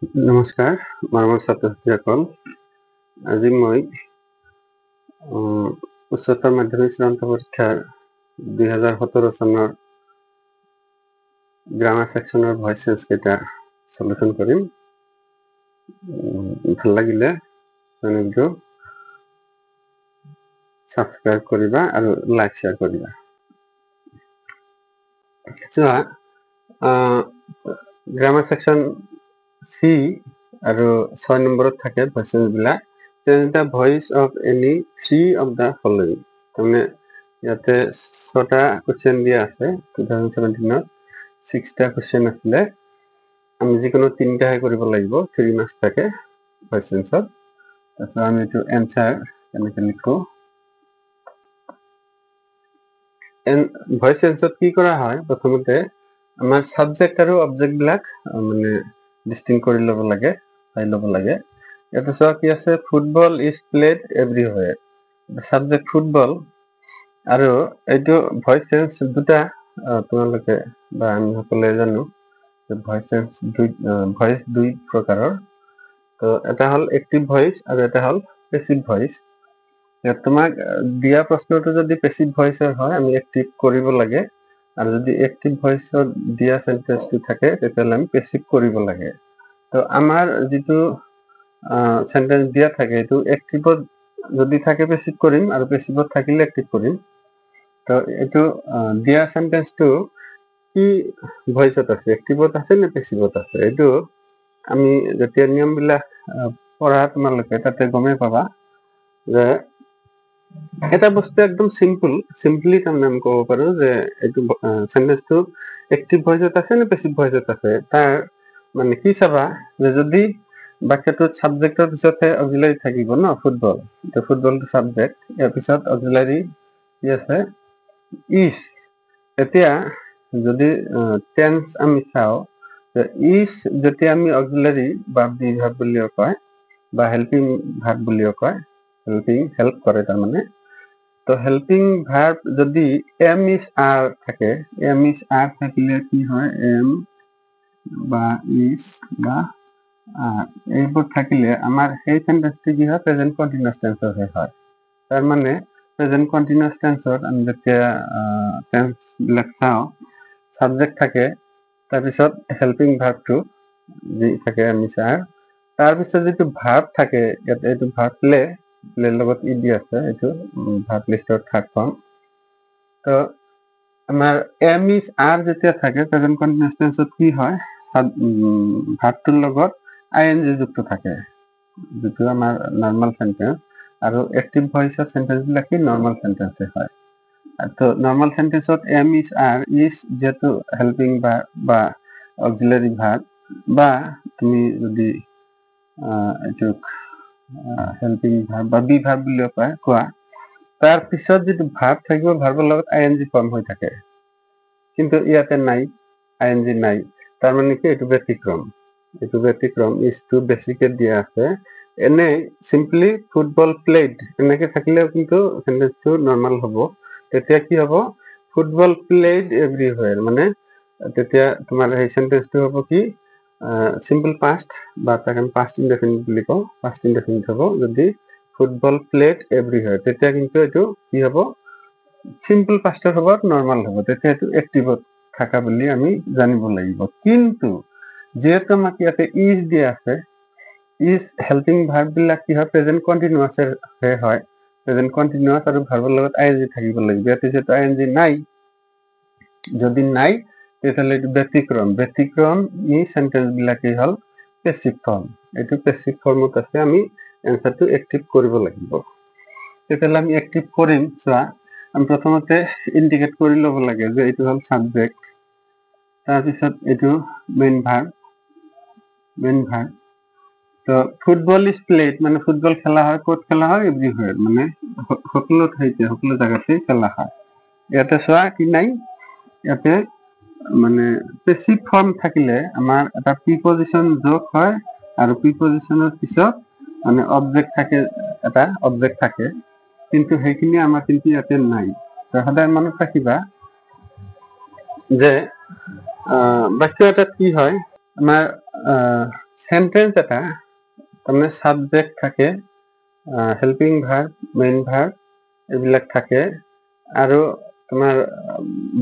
নমস্কাৰ মৰমৰ ছাত্ৰ ছাত্ৰীসকল, আজি মই উচ্চতৰ মাধ্যমিক চূড়ান্ত পৰীক্ষাৰ 2017 চনৰ গ্ৰামাৰ সেকশনৰ ভইচ চেঞ্জ কেইটা সলিউশন কৰিম। ভাল লাগিলে চেনেলটো সাবস্ক্ৰাইব কৰিবা আৰু লাইক শ্বেয়াৰ কৰিবা। চোৱা, গ্ৰামাৰ সেকশন সি আৰু 6 নম্বৰত থাকে ভইচ চেঞ্জ বিলাক। Change the voice of any three of the following। তাৰমানে ইয়াতে 6টা কোৱেশ্চন দিয়া আছে। 2017ত 6টা কোৱেশ্চন আছিলে, আমি যিকোনো 3টাহে কৰিব লাগিব। 3 মাৰ্কছ থাকে ভইচ চেঞ্জত। তাৰপিছত আমি এইটো এনসাৰ কেনেকৈ লিখো। ভইচ চেঞ্জত কি কৰা হয়, প্ৰথমতে আমাৰ সাবজেক্ট আৰু অবজেক্ট বিলাক মানে ডিস্টিংক্ট কৰি ল'ব লাগে, চাই ল'ব লাগে। ইয়াতে চোৱা কি আছে, football is played everywhere. Subject football আৰু এইটো ভইচ চেঞ্জ দুটা তোমালোকে বা আমি সকলোৱে জানো যে ভইচ চেঞ্জ ভইচ দুই প্ৰকাৰৰ। তো এটা হ'ল এক্টিভ ভইচ আৰু এটা হ'ল পেসিভ ভইচ। তোমাক দিয়া প্ৰশ্নটো যদি পেসিভ ভইচৰ হয় আমি এক্টিভ কৰিব লাগে, আৰু যদি এক্টিভ ভইচত দিয়া সেন্টেন্সটো থাকে তেতিয়াহ'লে আমি পেসিভ কৰিব লাগে। তো আমাৰ যিটো সেন্টেন্স দিয়া থাকে এইটো এক্টিভত যদি থাকে পেসিভ কৰিম আৰু পেসিভত থাকিলে এক্টিভ কৰিম। তো এইটো দিয়া সেন্টেন্সটো কি ভইচত আছে, এক্টিভত আছে নে পেসিভত আছে, এইটো আমি যেতিয়া নিয়মবিলাক পঢ়া তোমালোকে তাতে গমেই পাবা যে এটা বস্তু একদম সিম্পলি তাৰমানে আমি ক'ব পাৰো যে এইটো সেন্টেন্সটো এক্টিভ ভইচত আছে নে পেসিভ ভইচত আছে। তাৰ মানে কি চাবা যে যদি বাক্যটোত সাবজেক্টৰ পিছতহে অক্সিলাৰি থাকিব ন, ফুটবল, ফুটবলটো সাবজেক্ট, ইয়াৰ পিছত অক্সিলাৰি কি আছে ইজ। এতিয়া যদি টেন্স আমি চাওঁ, ইজ যেতিয়া আমি অক্সিলাৰি বা ভাৰ্ব বুলিও কয় বা হেল্পিং ভাৰ্ব বুলিও কয়, হেল্প কৰে তাৰমানে। তো হেল্পিং ভার্ব যদি এম ইজ আর থাকে, এম ইজ আর থাকিলে কি হয়, এম বা ইজ বা আর এইবোৰ থাকিলে আমাৰ সেই সেন্টেন্সটো কি হয়, প্ৰেজেন্ট কন্টিনিউয়াস টেন্সৰ হয়। তাৰ মানে প্ৰেজেন্ট কন্টিনিউয়াস টেন্সত আমি যেতিয়া টেন্স বিলাক চাওঁ, সাবজেক্ট থাকে, তাৰপিছত হেল্পিং ভাৰ্বটো যি থাকে এম ইজ আৰ, তাৰপিছত যিটো ভাৰ্ব থাকে ইয়াতে এইটো ভাৰ্ব প্লে লগত ইডি আছে, এইটো ভাৰ্ব লিষ্টৰ থাৰ্ড ফৰ্ম। তো আমাৰ এম ইজ আৰ যেতিয়া থাকে প্ৰেজেন্ট কন্টিনিউয়াস টেন্সত কি হয়, ভাৰ্বটোৰ লগত আইএনজি যুক্ত থাকে, যিটো আমাৰ নৰ্মাল সেন্টেন্স। আৰু এক্টিভ ভইচৰ সেন্টেন্স বিলাক কি নৰ্মাল সেন্টেন্সে হয়। তো নৰ্মাল সেন্টেন্সত এম ইজ আর ইজ যেহেতু হেল্পিং ভার্ব বা অক্সিলারি ভার্ব, বা তুমি যদি এইটোক হেল্পিং ভার্ব বা বি ভার্ব বুলিও কোৱা, তাৰ পিছত যিটো ভাৰ্ব থাকিব ভাৰ্বৰ লগত আইএনজি ফৰ্ম হৈ থাকে, কিন্তু ইয়াতে নাই, আইএনজি নাই। তাৰ মানে কি এইটো ব্যতিক্ৰম, ইজটো বেছিকে দিয়া আছে। এনে সিম্পলি ফুটবল প্লেড এনেকে থাকিলেও কিন্তু সেন্টেন্সটো নৰ্মাল হ'ব। তেতিয়া কি হ'ব, ফুটবল প্লেড এভৰিৱেৰ, মানে তেতিয়া তোমাৰ সেই সেন্টেন্সটো হ'ব কি সিম্পল পাষ্ট, বা তাক আমি পাষ্ট ইনডেফিনিট বুলি কওঁ, পাষ্ট ইনডেফিনিট হ'ব যদি ফুটবল প্লেড এভৰিৱেৰ। তেতিয়া কিন্তু এইটো কি হ'ব, সিম্পল পাষ্টৰ হ'ব, নৰ্মাল হ'ব, তেতিয়া এইটো এক্টিভত থাকা বুলি আমি জানিব লাগিব। কিন্তু যেহেতু আমাক ইয়াতে ইজ দিয়া আছে, ইজ হেল্পিং ভাৰ্ব বিলাক কি হয়, প্ৰেজেন্ট কন্টিনিউয়াস হয়, প্ৰেজেন্ট কন্টিনিউয়াস আৰু ভাৰ্বৰ লগত আইএনজি থাকিব লাগিব। ইয়াতে যেহেতু আইএনজি নাই, যদি নাই তেতিয়াহ'লে এইটো ব্যতিক্ৰম ই সেন্টেন্স বিলাকেই হ'ল পেসিভ ফৰ্ম। এইটো পেসিভ ফৰ্মত আছে, আমি এনসাৰটো এক্টিভ কৰিব লাগিব। তেতিয়াহ'লে আমি এক্টিভ কৰিম। চোৱা, আমি প্ৰথমতে ইণ্ডিকেট কৰি ল'ব লাগে যে এইটো হ'ল সাবজেক্ট, তাৰপিছত এইটো মেইন ভাৰ্ব। তো ফুটবল ইজ প্লেড মানে ফুটবল খেলা হয়, ক'ত খেলা হয়, এভৰিৱেৰ, মানে সকলো ঠাইতে, সকলো জাগাতে খেলা হয়। ইয়াতে চোৱা কি নাই, ইয়াতে মানে পেসিভ ফৰ্ম থাকিলে আমাৰ এটা প্ৰিপজিশন যোগ হয়, আৰু প্ৰিপজিশনৰ পিছত মানে অবজেক্ট থাকে, কিন্তু সেইখিনি আমাৰ কিন্তু ইয়াতে নাই। সদায় মনত ৰাখিবা যে বাক্য এটাত কি হয়, আমাৰ সেন্টেন্স এটা তাৰমানে সাবজেক্ট থাকে, হেল্পিং ভাৰ্ব, মেইন ভাৰ্ব এইবিলাক থাকে, আৰু তোমাৰ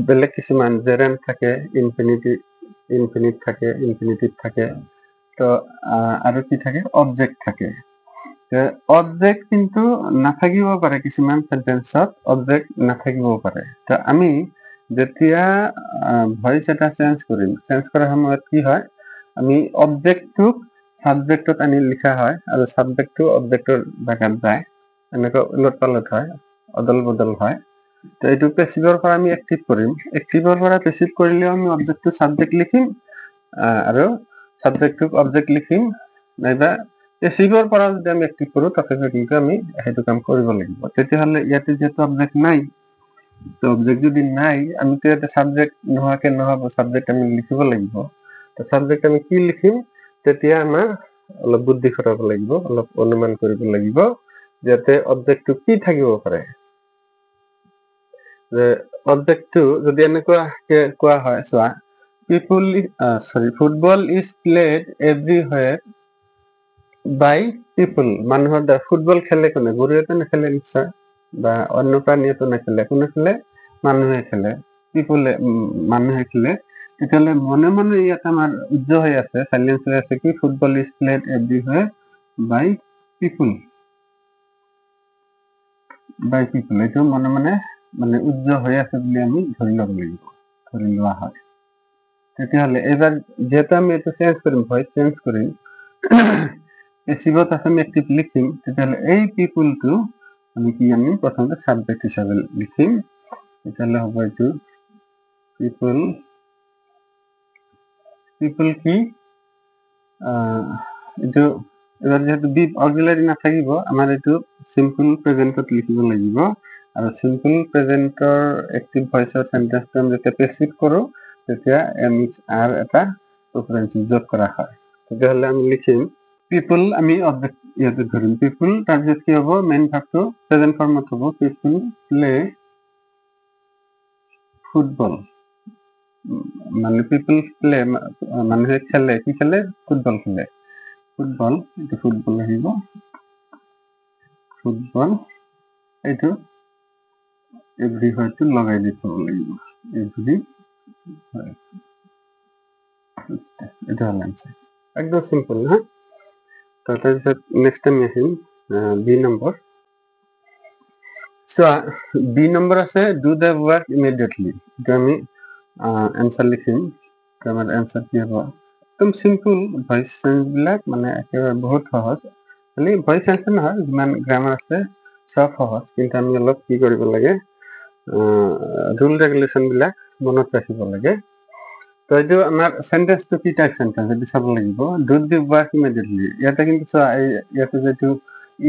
বেলেগ কিছুমান জেৰেণ্ট থাকে, ইনফিনিট থাকে, ইনফিনিটিভ থাকে, তো আৰু কি থাকে, অবজেক্ট থাকে। অবজেক্ট কিন্তু নাথাকিব পাৰে, কিছুমান সেন্টেন্সত অবজেক্ট নাথাকিবও পাৰে। তো আমি যেতিয়া ভইচ এটা চেঞ্জ কৰাৰ সময়ত কি হয়, আমি অবজেক্টটোক সাবজেক্টত আনি লিখা হয় আৰু সাবজেক্টটো অবজেক্টৰ জাগাত যায়, এনেকুৱা উলট পালট হয়, অদল বদল হয়। তো এইটো পেছিভৰ পৰা আমি এক্টিভ কৰিম, এক্টিভৰ পৰা পেছিভ কৰিলেও আমি অবজেক্টটো সাবজেক্ট লিখিম আৰু সাবজেক্টটোক অবজেক্ট লিখিম, নাইবা পেছিভৰ পৰা যদি আমি এক্টিভ কৰো তথাপি কিন্তু আমি সেইটো কাম কৰিব লাগিব। তেতিয়াহ'লে ইয়াতে যিহেতু অবজেক্ট নাই, তো অবজেক্ট যদি নাই, আমিতো ইয়াতে সাবজেক্ট নোহোৱাকে নহ'ব, সাবজেক্ট আমি লিখিব লাগিব। তো সাবজেক্ট আমি কি লিখিম, তেতিয়া আমাৰ অলপ বুদ্ধি খটাব লাগিব, অলপ অনুমান কৰিব লাগিব যাতে অবজেক্টটো কি থাকিব পাৰে। যে অবজেক্টটো যদি এনেকুৱাকে কোৱা হয়, চোৱা, ফুটবল ইজ প্লেড এভৰিৱেৰ বাই পিপল। মানুহৰ দ্বাৰা। ফুটবল খেলে কোনে? গৰুৱেতো নেখেলে নিশ্চয়, বা অন্য প্ৰাণীয়েতো নেখেলে। কোনে খেলে? মানুহে খেলে, মানুহে খেলে। তেতিয়াহ'লে মনে মনে ইয়াত আমাৰ উজ্জ্ব হৈ আছে, চাইলেন্স হৈ আছে কি, ফুটবল ইজ প্লেড এভৰিৱেৰ বাই পিপল। এইটো মনে মনে মানে উজ্জ্ব হৈ আছে বুলি আমি ধৰি ল'ব লাগিব, ধৰি লোৱা হয়। তেতিয়াহ'লে এইবাৰ যিহেতু আমি এইটো চেঞ্জ কৰিম, ভইচ চেঞ্জ কৰিম, পেছিভত আমি এক্টিভ লিখিম, তেতিয়াহ'লে এই পিপলটো আমি প্ৰথমতে সাবজেক্ট হিচাপে লিখিম। তেতিয়াহ'লে হ'ব এইটো পিপল কি, এইটো এবাৰ যেহেতু বি অক্সিলাৰী নাথাকিব, আমাৰ এইটো চিম্পল প্ৰেজেন্টত লিখিব লাগিব। আৰু চিম্পল প্ৰেজেন্টৰ এক্টিভ ভইচৰ সেন্টেন্সটো আমি যেতিয়া পেছিভ কৰো, তেতিয়া এম ইজ আৰ এটা প্ৰিফাৰেন্স যোগ কৰা হয়। তেতিয়াহ'লে আমি লিখিম পিপল, আমি অবজেক্ট ইয়াতে ধৰিম পিপল, তাৰপিছত কি হ'ব, মেইন ভাৰ্বটো প্ৰেজেন্ট ফৰ্মত হ'ব, পিপল প্লে ফুটবল। মানে পিপল প্লে, মানুহে খেলে, কি খেলে? ফুটবল খেলে। ফুটবল, এইটো ফুটবল আহিব, ফুটবল, এইটো এভৰিৱেৰটো লগাই দি থব লাগিব, এভৰিৱেৰ। এটা হল আনসাৰ, একদম সিম্পল না। তাৰপিছত নেক্সট আমি আহিম বি নম্বৰ। চোৱা, বি নম্বৰ আছে ডু দ্য ৱৰ্ক ইমিডিয়েটলি। এইটো আমি এনসাৰ লিখিম। আমাৰ এনসাৰ কি হ'ব, একদম সিম্পল। ভইচ চেঞ্জ বিলাক মানে একেবাৰে বহুত সহজ, খালি ভইচ চেঞ্জ নহয়, যিমান গ্ৰামাৰ আছে চব সহজ, কিন্তু আমি অলপ কি কৰিব লাগে, ৰুল ৰেগুলেশ্যন বিলাক মনত ৰাখিব লাগে। তো এইটো আমাৰ সেন্টেন্সটো কি টাইপ সেন্টেন্স এইটো চাব লাগিব। ডু দি ৱৰ্ক ইমিডিয়েটলি, ইয়াতে কিন্তু চোৱা, ইয়াতে যিটো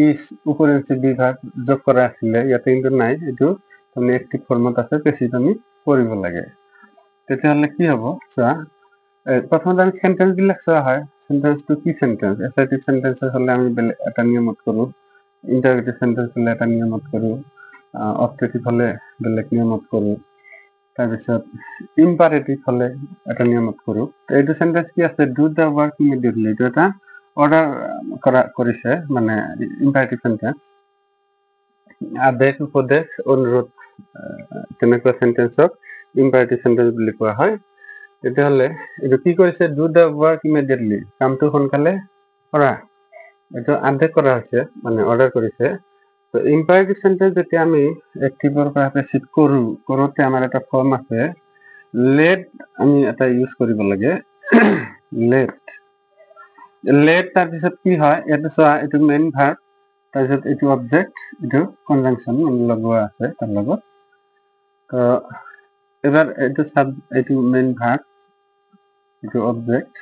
ইজ উপৰিঞ্চি বি ভাৰ্ব যোগ কৰা আছিলে, ইয়াতে কিন্তু নাই, এইটো তাৰমানে এক্টিভ ফৰ্মত আছে, পেছিভ আমি কৰিব লাগে। তেতিয়াহ'লে কি হ'ব, চোৱা, প্ৰথমতে আমি সেন্টেন্স বিলাক চোৱা হয়, সেন্টেন্সটো কি সেন্টেন্স। এছাৰ্টিভ সেন্টেন্স হ'লে আমি বেলেগ এটা নিয়মত কৰোঁ, ইন্টাৰগেটিভ সেন্টেন্স হ'লে এটা নিয়মত কৰোঁ, অবজেক্টিভ হ'লে বেলেগ নিয়মত কৰোঁ, তাৰপিছত ইম্পাৰেটিভ হ'লে এটা নিয়মত কৰোঁ। এইটো সেন্টেন্স কি আছে, ডু দ্য ৱৰ্ক ইমিডিয়েটলি, এইটো এটা অৰ্ডাৰ কৰিছে, মানে ইম্পাৰেটিভ সেন্টেন্স। আদেশ, উপদেশ, অনুৰোধ, তেনেকুৱা সেন্টেন্সক ইম্পাৰেটিভ সেন্টেন্স বুলি কোৱা হয়। তেতিয়াহ'লে এইটো কি কৰিছে, ডু দ্য ৱৰ্ক ইমিডিয়েটলি, কামটো সোনকালে কৰা, এইটো আদেশ কৰা হৈছে, মানে অৰ্ডাৰ কৰিছে। তো ইম্পাৰেটিভ সেন্টেন্স যেতিয়া আমি এক্টিভৰ পৰা পেছিভ কৰোঁতে আমাৰ এটা ফৰ্ম আছে, লেট, আমি এটা ইউজ কৰিব লাগে, লেট। তাৰপিছত কি হয়, ইয়াতে চোৱা, এইটো মেইন ভাৰ্ব, তাৰপিছত এইটো অবজেক্ট, এইটো কনজাংচন লগোৱা আছে তাৰ লগত। তো এবাৰ এইটো মেইন ভাৰ্ব, এইটো অবজেক্ট।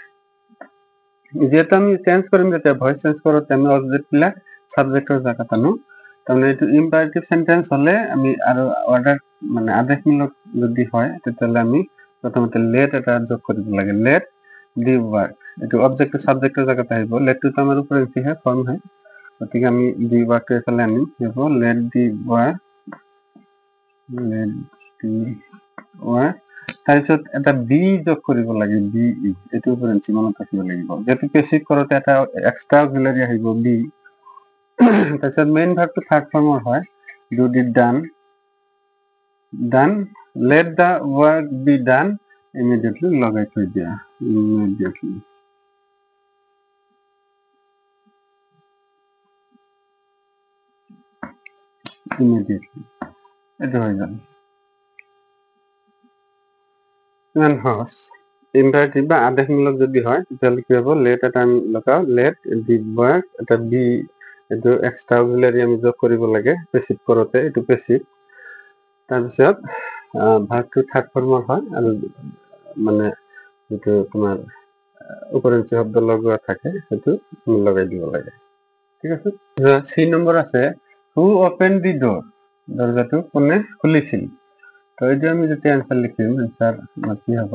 যিহেতু আমি চেঞ্জ কৰিম, যেতিয়া ভইচ চেঞ্জ কৰোঁতে আমি অবজেক্ট বিলাক সাবজেক্টৰ জাগাত আনো। তাৰমানে এইটো ইম্পাৰেটিভ সেন্টেন্স হ'লে আমি আৰু অৰ্ডাৰ মানে আদেশমূলক যদি হয়, তেতিয়াহ'লে আমি প্ৰথমতে লেট এটা যোগ কৰিব লাগে, লেট দি ৱৰ্ক। এইটো অবজেক্টটো সাবজেক্টৰ জাগাত আহিব, লেটটোতো আমাৰ উপৰিঞ্চিহে, ফৰ্ম হয়, গতিকে আমি দি ৱৰ্কটো এইফালে আনিম, কি হ'ব, লেট দি ৱৰ্ক, তাৰপিছত এটা বি যোগ কৰিব লাগে, বি এইটো উপৰেঞ্চি মনত ৰাখিব লাগিব, যেহেতু পেচিভ কৰোতে এটা এক্সট্ৰা অক্সিলাৰি আহিব বি। তাৰপিছত মেইন ভাৰ্বটো থাৰ্ড ফৰ্মৰ হয়, do did done, done, let the work be done, immediately লগাই থৈ দিয়া, ইমিডিয়েটলি। ইমিডিয়েটলি এইটো হৈ গ'ল। ইমান সহজ। ইম্পাৰেটিভ বা আদেশমূলক যদি হয় তেতিয়াহ'লে কি হ'ব, লেট এটা আমি লগাওঁ, লেট দি ৱৰ্ক, এটা বি, এইটো এক্সট্ৰা অক্সিলাৰি আমি যোগ কৰিব লাগে পেচিভ কৰোতে, এইটো পেচিভ। তাৰপিছত ভাৰ্বটো থাৰ্ড ফৰ্মৰ হয় আৰু মানে যিটো তোমাৰ উপৰেঞ্চি শব্দ লগোৱা থাকে সেইটো আমি লগাই দিব লাগে, ঠিক আছে। চি নম্বৰ আছে, হু অপেন দি ডোৰ, দৰজাটো কোনে খুলিছিল। তো এইটো আমি যেতিয়া এনচাৰ লিখিম, এনচাৰ কি হ'ব,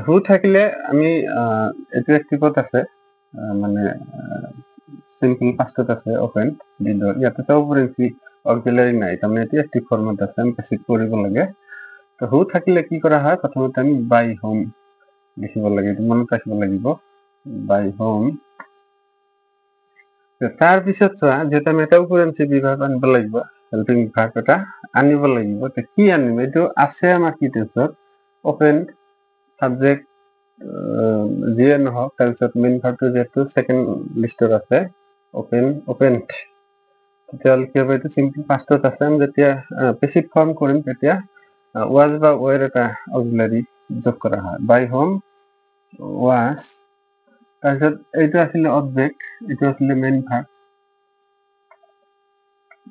হু থাকিলে আমি এইটো এক্টিভত আছে, মানে চিম্পল পাষ্টত আছে অপেন দি ডোৰ, ইয়াতে চব উপৰেঞ্চি অক্সিলাৰি নাই, তাৰমানে এইটো এক্টিভ ফৰ্মত আছে, আমি পেচিভ কৰিব লাগে। তো হু থাকিলে কি কৰা হয়, প্ৰথমতে আমি বাই হোম লিখিব লাগে, এইটো মনত ৰাখিব লাগিব, বাই হোম। তাৰপিছত চোৱা, যিহেতু আমি এটা উপৰেঞ্চি বিভাগ আনিব লাগিব, হেল্পিং ভাৰ্ব এটা আনিব লাগিব, কি আনিম, এইটো আছে আমাৰ কি টেন্সত, অপেন, সাবজেক্ট যিয়ে নহওক, তাৰপিছত মেইন ভাৰ্বটো যিহেতু ছেকেণ্ড লিষ্টত আছে, অপেন, অপেনড, তেতিয়াহ'লে কি হ'ব, এইটো চিম্পল পাষ্টত আছে, আমি যেতিয়া পেচিভ ফৰ্ম কৰিম তেতিয়া ৱাজ বা ৱেৰ এটা অক্সিলাৰি যোগ কৰা হয়, বাই হোম, ৱাজ, তাৰপিছত এইটো আছিলে অবজেক্ট, এইটো আছিলে মেইন ভাৰ্ব,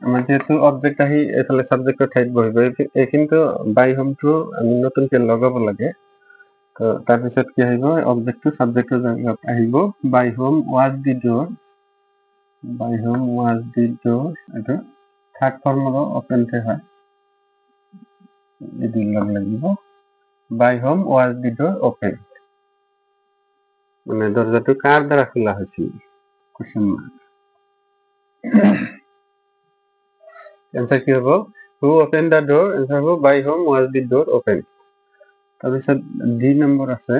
আমাৰ যিহেতু অবজেক্ট আহি এইফালে সাবজেক্টৰ ঠাইত বহিব, এইখিনিতো বাই হোমটো আমি নতুনকে লগাব লাগে। তো তাৰপিছত কি আহিব, অবজেক্টটো সাবজেক্টৰ জাগাত আহিব, by whom was the door, by whom was the door, এইটো থাৰ্ড ফৰ্মৰো অপেনতে হয়, এইটো লগ লাগিব, by whom was the door open, মানে দৰজাটো কাৰ দ্বাৰা খোলা হৈছিল, কুৱেশ্যন মাৰ্ক। এনসাৰ কি হ'ব, who open the door, answer হ'ব by whom was the door open. তাৰপিছত ডি নম্বৰ আছে,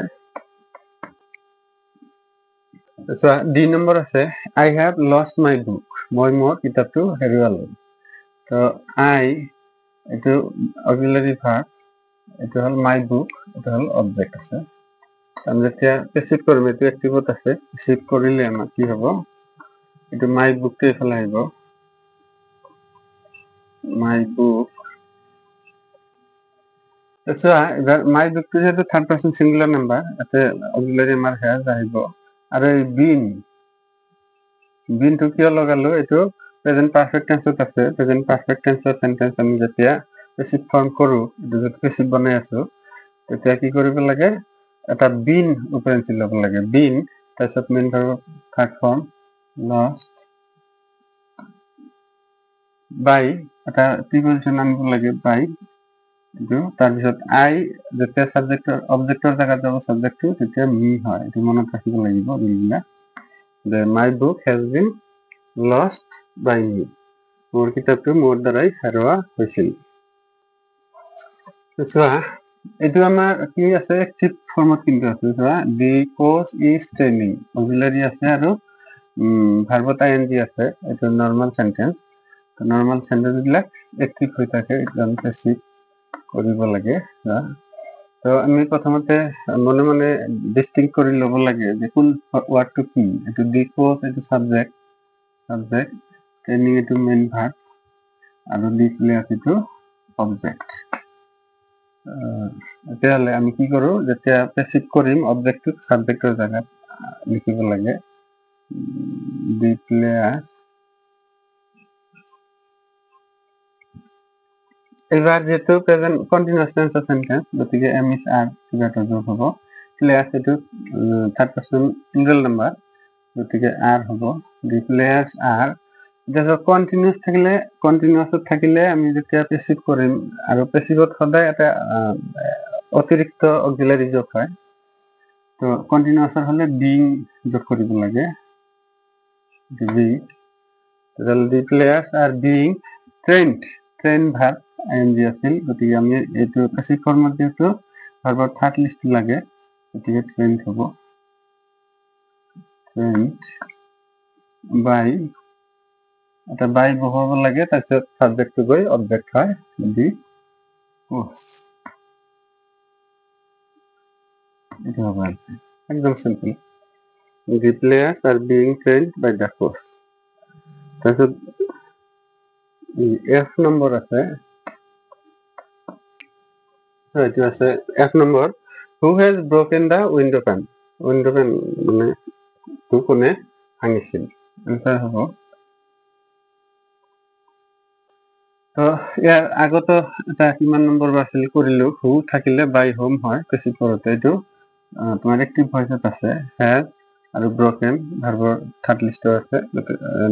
ডি নম্বৰ আছে, I have lost my book, মই মোৰ কিতাপটো হেৰুৱালো। তো আই এইটো অক্সিলাৰি ভাৰ্ব, এইটো হ'ল মাই বুক, এইটো হ'ল অবজেক্ট আছে, আমি যেতিয়া পেচিভ কৰিম, এইটো এক্টিভত আছে, পেচিভ কৰিলে আমাৰ কি হ'ব, এইটো মাই বুকটো এইফালে আহিব, মাই বুক। চোৱা এবাৰ মাই বুকটো যিহেতু থাৰ্ড পাৰ্চন ছিংগুলাৰ নাম্বাৰ, ইয়াতে অক্সিলাৰি আমাৰ হেজ আহিব, আৰু এই বিন, বিনটো কিয় লগালো, এইটো প্ৰেজেন্ট পাৰফেক্ট টেন্সত আছে, প্ৰেজেন্ট পাৰফেক্ট টেন্সৰ সেন্টেন্স আমি যেতিয়া পেচিভ ফৰ্ম কৰো, এইটো যদি পেচিভ বনাই আছো, তেতিয়া কি কৰিব লাগে, এটা বিন উপৰেঞ্চি ল'ব লাগে, বিন, তাৰপিছত main verb third form, lost, by, এটা প্ৰিপজিচন আনিব লাগে, বাই, এইটো তাৰপিছত আই, যেতিয়া সাবজেক্টৰ অবজেক্টৰ জাগাত যাব সাবজেক্টটো, তেতিয়া মি হয়, এইটো মনত ৰাখিব লাগিব ৰুলবিলাক, যে মাই বুক হেজ বিন লষ্ট বাই মি, মোৰ কিতাপটো মোৰ দ্বাৰাই হেৰুৱা হৈছিল। চোৱা এইটো আমাৰ কি আছে, এক্টিভ ফৰ্মত কিন্তু আছে, চোৱা দি কোচ ইজ ট্ৰেইনিং, অক্সিলাৰি আছে আৰু ভাৰ্বত আই এন জি আছে, এইটো নৰ্মেল সেন্টেন্স, নৰ্মেল সেন্টেন্স বিলাক এক্টিভ হৈ থাকে, এইটো আমি পেচিভ কৰিব লাগে। তো আমি প্ৰথমতে মনে মনে ডিষ্টিংক্ট কৰি ল'ব লাগে যে কোন ৱাৰ্ডটো কি, এইটো দি কোচ, এইটো সাবজেক্ট, সাবজেক্ট, ট্ৰেইনিং এইটো মেইন ভাৰ্ব, আৰু দি প্লেয়াৰ্ছ এইটো অবজেক্ট। তেতিয়াহ'লে আমি কি কৰো, যেতিয়া পেচিভ কৰিম, অবজেক্টটোক সাবজেক্টৰ জাগাত লিখিব লাগে, দি প্লেয়াৰ্ছ। এবাৰ যেহেতু প্ৰেজেন্ট কন্টিনিউয়াস টেন্সৰ সেন্টেন্স, গতিকে এম ইজ আৰ কিবা এটা যোগ হ'ব, প্লেয়াৰ্ছ এইটো থাৰ্ড পাৰ্চন প্লুৰেল নাম্বাৰ, গতিকে আৰ হ'ব, দি প্লেয়াৰ্ছ আৰ। এতিয়া কন্টিনিউয়াস থাকিলে, কন্টিনিউয়াসত থাকিলে আমি যেতিয়া পেচিভ কৰিম, আৰু পেচিভত সদায় এটা অতিৰিক্ত অক্সিলাৰি যোগ হয়, তো কন্টিনিউয়াসৰ হ'লে বিং যোগ কৰিব লাগে, the players are being trained, train verb I N G আছিল, গতিকে আমি এইটো পেচিভ ফৰ্মত যিহেতু ভাৰ্বৰ থাৰ্ড লিষ্ট লাগে, গতিকে ট্ৰেইনড হ'ব, ট্ৰেইনড বাই, এটা বাই বহাব লাগে, তাৰপিছত সাবজেক্টটো গৈ অবজেক্ট হয় দি কোৰ্স। এটা হ'ব আনসার, একদম simple. The players are being trained by the coach. তাৰপিছত F নম্বৰ আছে, এইটো আছে F number, who has broken the window pane? Window pane মানে কোনে ভাঙিছিল, আনসাৰ হ'ব। তো ইয়াৰ আগতো এটা কিমান নম্বৰ আছিল কৰিলো, who থাকিলে by whom হয় পেছিভ কৰোতে, এইটো তোমাৰ এক্টিভ ভইচত আছে, has আৰু broken ভাৰ্বৰ থাৰ্ড লিষ্টৰ আছে,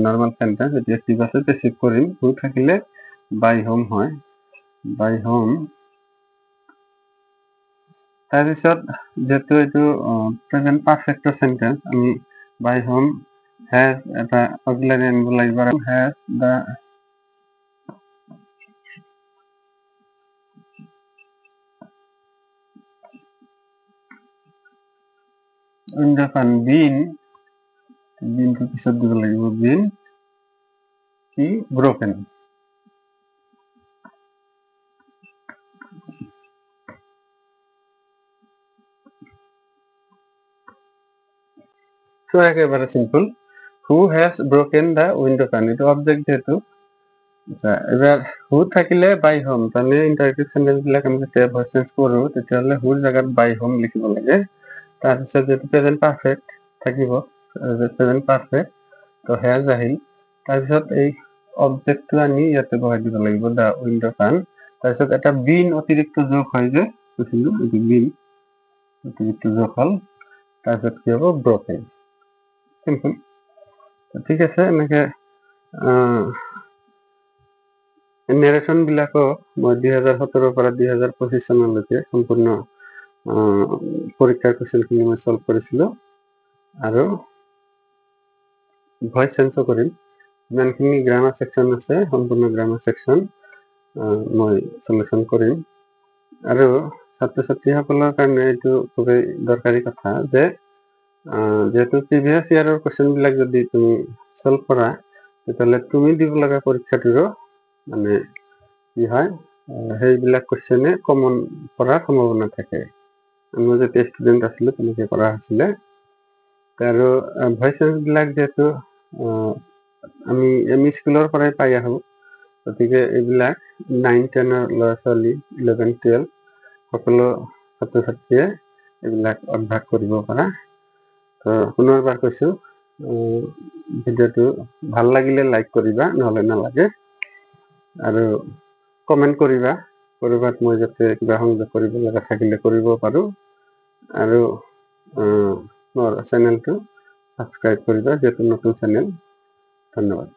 নৰ্মাল সেন্টেন্স, এইটো এক্টিভ আছে, পেছিভ কৰিম, who থাকিলে by whom হয়, by whom। তাৰপিছত যেহেতু এইটো প্ৰেজেন্ট পাৰফেক্টৰ সেন্টেন্স, আমি by whom has এটা অক্সিলাৰি আনিব লাগিব, has the window pane been, বিনটো পিছত দিব লাগিব, been কি broken। তো একেবারে simple, who has broken the window pane, এটা অবজেক্ট যেহেতু। আচ্ছা, এবার who থাকিলে by whom, তাহলে ইন্টারেক্টিভ সেন্টেন্স বিলাক আমি যেতিয়া ভয়েস চেঞ্জ কৰো তেতিয়াহ'লে whoৰ জাগাত by whom লিখিব লাগে। তাৰপিছত যেহেতু প্ৰেজেন্ট পাৰফেক্ট থাকিব, প্ৰেজেন্ট পাৰফেক্ট, তো has আহিল, তাৰপিছত এই অবজেক্টটো আনি ইয়াতে বহাই দিব লাগিব, the window pane। তাৰপিছত এটা বিন অতিৰিক্ত যোগ হয় যে কৈছিলো, এইটো বিন অতিৰিক্ত যোগ হল, তাৰপিছত কি হ'ব broken, সিম্পল। ঠিক আছে, এনেকে নেৰেশ্যন বিলাকো মই 2017 পৰা 2025 চনলৈকে সম্পূৰ্ণ পৰীক্ষাৰ কুৱেশ্যনখিনি মই সলভ কৰিছিলো, আৰু ভইচ চেঞ্জো কৰিম। যিমানখিনি গ্ৰামাৰ সেকশ্যন আছে সম্পূৰ্ণ গ্ৰামাৰ সেকশ্যন মই সলিউশ্যন কৰিম। আৰু ছাত্ৰ ছাত্ৰীসকলৰ কাৰণে এইটো খুবেই দৰকাৰী কথা যে যেহেতু প্ৰিভিয়াছ ইয়াৰৰ কুৱেশ্যন বিলাক যদি তুমি সলভ কৰা তেতিয়াহ'লে তুমি দিব লগা পৰীক্ষাটোৰো মানে কি হয়, সেইবিলাক কুৱেশ্যনে কমন কৰাৰ সম্ভাৱনা থাকে। আমি যেতিয়া ষ্টুডেণ্ট আছিলো তেনেকৈ কৰা হৈছিলে। আৰু ভইচ চেঞ্জ বিলাক যেহেতু আমি এম ই স্কুলৰ পৰাই পাই আহোঁ, গতিকে এইবিলাক 9-10ৰ ল'ৰা ছোৱালী, 11-12 সকলো ছাত্ৰ ছাত্ৰীয়ে এইবিলাক অভ্যাস কৰিব পাৰা। তো পুনৰবাৰ কৈছোঁ, ভিডিঅ'টো ভাল লাগিলে লাইক কৰিবা, নহ'লে নালাগে, আৰু কমেণ্ট কৰিবা, ক'ৰবাত মই যাতে কিবা সংযোগ কৰিব লগা থাকিলে কৰিব পাৰোঁ, আৰু মোৰ চেনেলটো সাবস্ক্ৰাইব কৰিবা, যিহেতু নতুন চেনেল। ধন্যবাদ।